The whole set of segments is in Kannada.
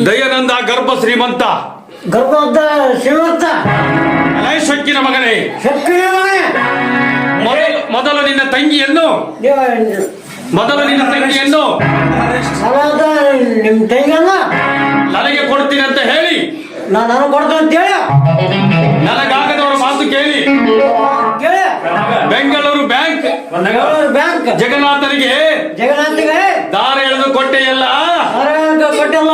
ದಯಾನಂದ ಗರ್ಭ ಶ್ರೀಮಂತ ಗರ್ಭದ ಶ್ರೀಮಂತ ಶಕ್ಕಿನ ಮಗನೇ, ಶಕ್ತಿಯ ಮಗನೇ. ಮೊದಲು ನಿನ್ನ ತಂಗಿಯನ್ನು ಸಲದ ನಿಮ್ ತಂಗಿಯನ್ನ ನನಗೆ ಕೊಡ್ತೀನಿ ಅಂತ ಹೇಳಿ ನಾನು ಕೊಡ್ತೇನೆ ಅಂತ ಹೇಳಿ ನನಗಾಗದವರ ಮಾತು ಕೇಳಿ ಬೆಂಗಳೂರು ಬ್ಯಾಂಕ್ ಜಗನ್ನಾಥನಿಗೆ ದಾರ ಎಳೆದು ಕೊಟ್ಟೆಯಲ್ಲ. ಕೊಟ್ಟಿಲ್ಲ.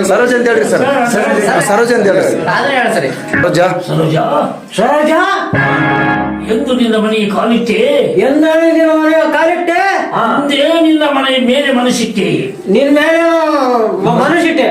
ಸರೋಜ ಅಂತ ಹೇಳ್ರಿ ಸರ್. ಸರೋಜ ಅಂತ ಹೇಳ್ರಿ ಸರೋಜಾ ಎಂದು ನಿನ್ನ ಮನೆಗೆ ಕಾಲಿಟ್ಟೆ, ಕಾಲಿಟ್ಟೆ ಅಂದೇ ನಿನ್ನ ಮನೆ ಮೇಲೆ ಮನಸ್ಸಿಟ್ಟೆ, ನಿನ್ ಮೇಲೆ ಮನಸ್ಸಿಟ್ಟೆ.